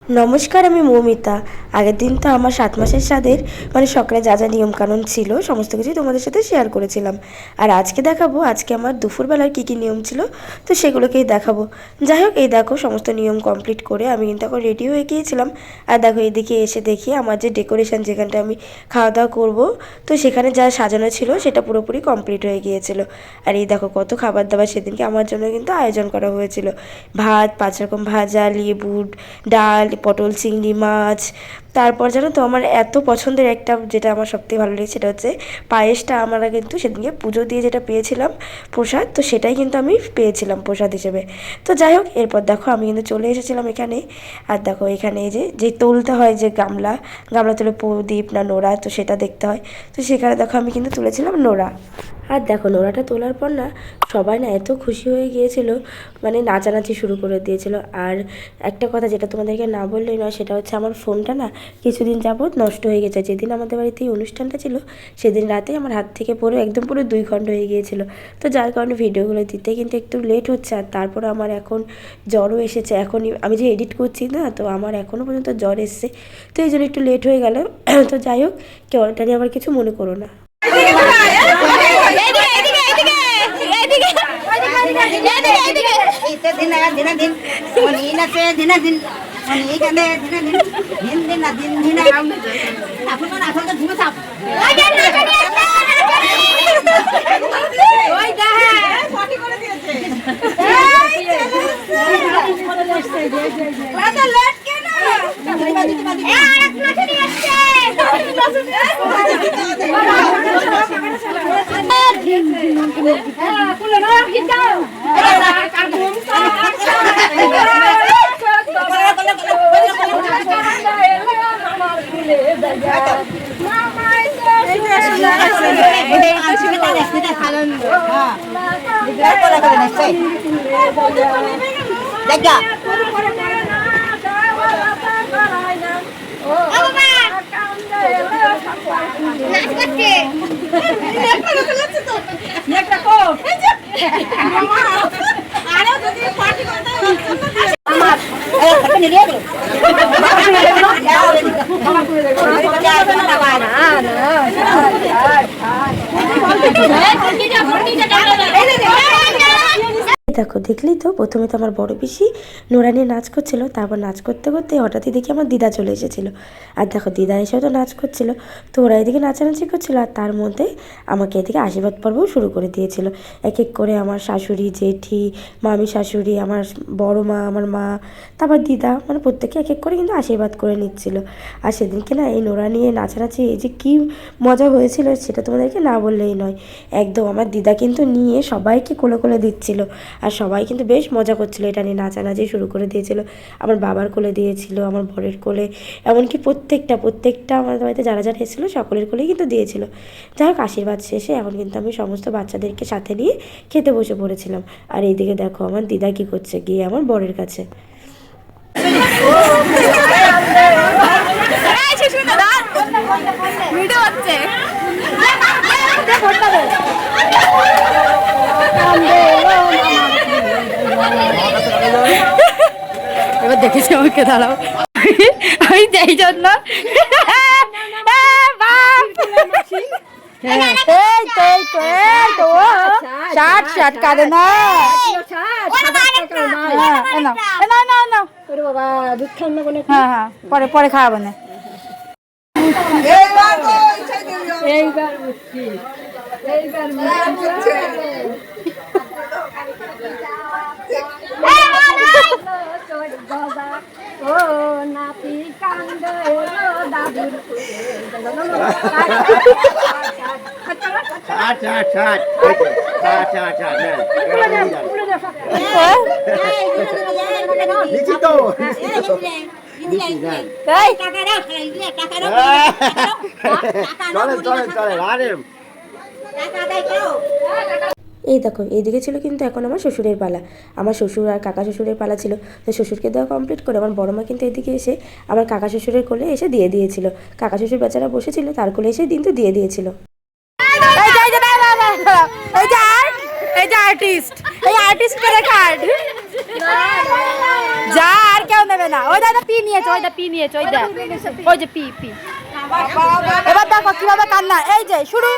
নমস্কার, আমি মৌমিতা। আগের দিন তো আমার 7 মাসের স্বাদের সকালে যা যা নিয়মকানুন ছিল সমস্ত কিছুই তোমাদের সাথে শেয়ার করেছিলাম। আর আজকে দেখাবো আজকে আমার দুপুরবেলার কী কী নিয়ম ছিল, তো সেগুলোকেই দেখাবো। যাই হোক, এই দেখো সমস্ত নিয়ম কমপ্লিট করে আমি কিন্তু এখন রেডি হয়ে গিয়েছিলাম। আর দেখো এদিকে এসে দেখি আমার যে ডেকোরেশন, যেখানটা আমি খাওয়া দাওয়া করবো, তো সেখানে যা সাজানো ছিল সেটা পুরোপুরি কমপ্লিট হয়ে গিয়েছিল। আর এই দেখো কত খাবার দাবার সেদিনকে আমার জন্য কিন্তু আয়োজন করা হয়েছিল। ভাত, 5 রকম ভাজা, লেবু, ডাল, পটল, চিংড়ি মাছ। তারপর জানো তো আমার এত পছন্দের একটা, যেটা আমার সবথেকে ভালো লেগেছে, সেটা হচ্ছে পায়েসটা। আমরা কিন্তু সেদিনকে পুজো দিয়ে যেটা পেয়েছিলাম প্রসাদ, তো সেটাই কিন্তু আমি পেয়েছিলাম প্রসাদ হিসেবে। তো যাই হোক, এরপর দেখো আমি কিন্তু চলে এসেছিলাম এখানে। আর দেখো এখানে এই যে তুলতে হয়, যে গামলা তুলে প্রদীপ না নোড়া, তো সেটা দেখতে হয়। তো সেখানে দেখো আমি কিন্তু তুলেছিলাম নোড়া। আর দেখো নোড়াটা তোলার পর না সবাই না এত খুশি হয়ে গিয়েছিল, নাচানাচি শুরু করে দিয়েছিল। আর একটা কথা যেটা তোমাদেরকে না বললেই নয়, সেটা হচ্ছে আমার ফোনটা না কিছুদিন যাবৎ নষ্ট হয়ে গেছে। যেদিন আমাদের বাড়িতে এই অনুষ্ঠানটা ছিল সেদিন রাতে আমার হাত থেকে পড়ে একদম পুরো 2 খণ্ড হয়ে গিয়েছিল। তো যার কারণে ভিডিওগুলো দিতে কিন্তু একটু লেট হচ্ছে। আর তারপর আমার এখন জ্বরও এসেছে। এখনই আমি যে এডিট করছি না, তো আমার এখনও পর্যন্ত জ্বর এসছে, তো এই জন্য একটু লেট হয়ে গেল। তো যাই হোক, কেউ ওটা নিয়ে আবার কিছু মনে করো না। দেখো দেখলেই তো, প্রথমে তো আমার বড় পিসি নোরা নিয়ে নাচ করছিল। তারপর নাচ করতে করতে হঠাৎই দেখি আমার দিদা চলে এসেছিলো। আর দেখো দিদা এসেও তো নাচ করছিল, তো ওরা এদিকে নাচানাচি করছিল, আর তার মধ্যে আমাকে এদিকে আশীর্বাদ পর্বও শুরু করে দিয়েছিল। এক এক করে আমার শাশুড়ি, জেঠি, মামি শাশুড়ি, আমার বড় মা, আমার মা, তারপর দিদা, প্রত্যেকে এক এক করে কিন্তু আশীর্বাদ করে নিচ্ছিল। আর সেদিনকে না এই নোরা নিয়ে নাচানাচি এই যে কী মজা হয়েছিল সেটা তোমাদেরকে না বললেই নয়। একদম আমার দিদা কিন্তু নিয়ে সবাইকে কোলে কোলে দিচ্ছিল, আর সবাই কিন্তু বেশ মজা করছিল। এটা নিয়ে নাচানাচি শুরু করে দিয়েছিল। আমার বাবার কোলে দিয়েছিল, আমার বরের কোলে, এমনকি প্রত্যেকটা আমাদের বাড়িতে যারা যারা এসেছিলো সকলের কোলেই কিন্তু দিয়েছিল। যাই হোক, আশীর্বাদ শেষে এখন কিন্তু আমি সমস্ত বাচ্চাদেরকে সাথে নিয়ে খেতে বসে পড়েছিলাম। আর এইদিকে দেখো আমার দিদা কী করছে, গিয়ে আমার বরের কাছে। এবার দেখেছি আমাকে, দাঁড়াও ওই এই জন্য কাঁদে না, হ্যাঁ পরে পরে খাওয়াবো না। ও নাতি কান্দ দাদুর এই দেখো এইদিকে ছিল কিন্তু এখন আমার শ্বশুরের পালা। আমার শ্বশুর আর কাকা শ্বশুরের পালা ছিল, তো শ্বশুরকে দেওয়া কমপ্লিট করে আমার বড় মা কিন্তু এদিকে এসে আমার কাকা শ্বশুরের কোলে এসে দিয়ে দিয়েছিল। কাকা শ্বশুর বেচারা বসেছিল, তার কোলে এসে কিন্তু দিয়ে দিয়েছিল। এই যে আর্টিস্ট, এই আর্টিস্ট করে কার্ড যা আর কেউ নেবে না। ওই দাদা পি নিয়েছে, ওই দা পি নিয়েছে, ওই দা ওই যে পি পি। এবার দেখো কিভাবে কান্না, এই যে শুরু।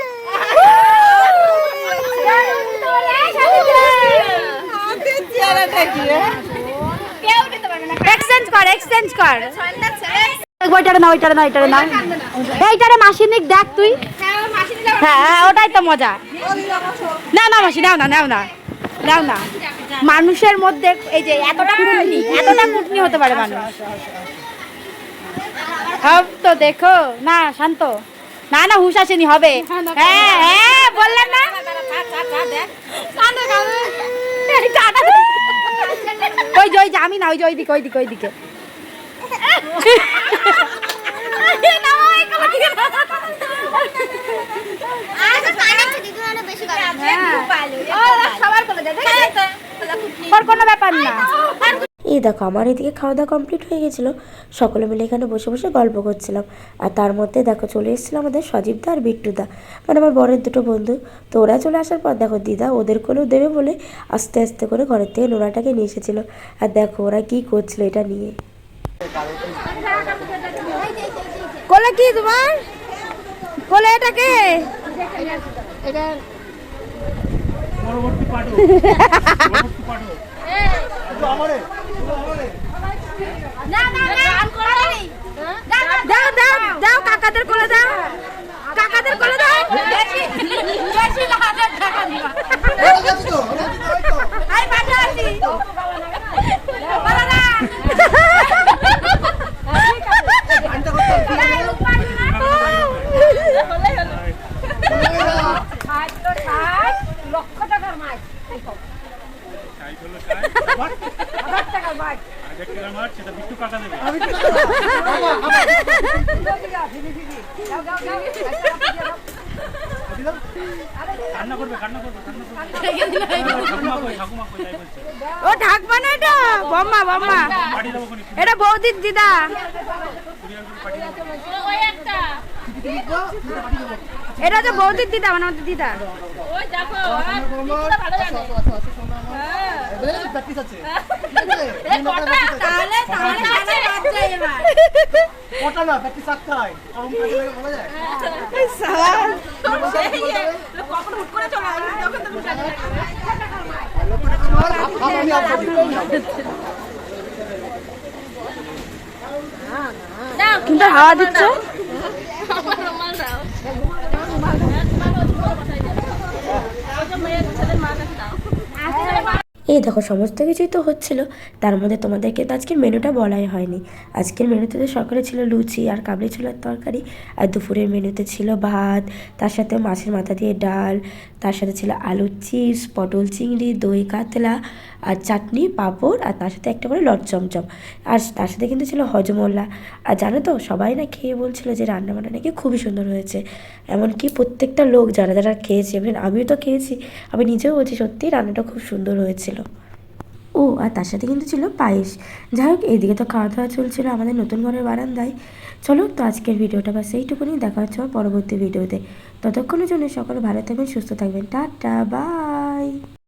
এক্সচেঞ্জ কর, এক্সচেঞ্জ কর। ওইটারে না, ওইটারে না, ওইটারে না, এইটারে মাসি নিক দেখ তুই। হ্যাঁ হ্যাঁ, ওটাই তো মজা। না না মাসি, নাও না, নাও না, নাও না। মানুষের মধ্যে এই যে এতটা কুটনি হতে পারে মানুষ। সব তো দেখো না, শান্ত না, না হুশ আসেনি, হবে। হ্যাঁ হ্যাঁ, বললাম না। ওই যে, ওই যে আমি না, ওই যে ওইদিকে, ওইদিকে, ওইদিকে। কোনো ব্যাপার না। এই দেখো আমার এদিকে খাওয়া দাওয়া কমপ্লিট হয়ে গেছিলো, সকলে মিলে এখানে বসে বসে গল্প করছিলাম। আর তার মধ্যে দেখো চলে এসেছিলো আমাদের সজীবদা আর বিট্টুদা, মানে আমার বরের দুটো বন্ধু। তো ওরা চলে আসার পর দেখো দিদা ওদের কোলেও দেবে বলে আস্তে আস্তে করে ঘরের থেকে নোড়াটাকে নিয়ে এসেছিলো। আর দেখো ওরা কী করছিল এটা নিয়ে। কোলে কি তোমার? কোলে এটাকে দাও দাও দাও, কাকাদের কোলে দাও, কাকাদের কোলে দাও। ও ঢাকবা না, এটা বম্মা, বম্মা এটা বৌদির দিদা। এটা তো বৌদির দিদা, মানে আমাদের দিদা। কিন্তু হাওয়া দিচ্ছে। এই দেখো সমস্ত কিছুই তো হচ্ছিল, তার মধ্যে তোমাদেরকে তো আজকের মেনুটা বলাই হয়নি। আজকের মেনুতে তো সকালে ছিল লুচি আর কাবলি ছোলার তরকারি, আর দুপুরের মেনুতে ছিল ভাত, তার সাথে মাছের মাথা দিয়ে ডাল, তার সাথে ছিল আলুর চিপস, পটল চিংড়ি, দই কাতলা, আর চাটনি, পাঁপড়, আর তার সাথে একটা করে লট চমচম, আর তার সাথে কিন্তু ছিল হজমোল্লা। আর জানো তো সবাই না খেয়ে বলছিল যে রান্নাবান্না নাকি খুবই সুন্দর হয়েছে। এমনকি প্রত্যেকটা লোক যারা যারা খেয়েছে, এমন আমিও তো খেয়েছি, আমি নিজেও বলছি সত্যিই রান্নাটা খুব সুন্দর হয়েছিল। ও আর তার সাথে কিন্তু ছিল পায়েস। যাই হোক এইদিকে তো খাওয়া দাওয়া চলছিল আমাদের নতুন ঘরের বারান্দায়। চলো তো আজকের ভিডিওটা বাস এইটুকুনি, দেখা হচ্ছে আমার পরবর্তী ভিডিওতে। ততক্ষণের জন্য সকলে ভালো থাকবেন, সুস্থ থাকবেন, টাটা বাই।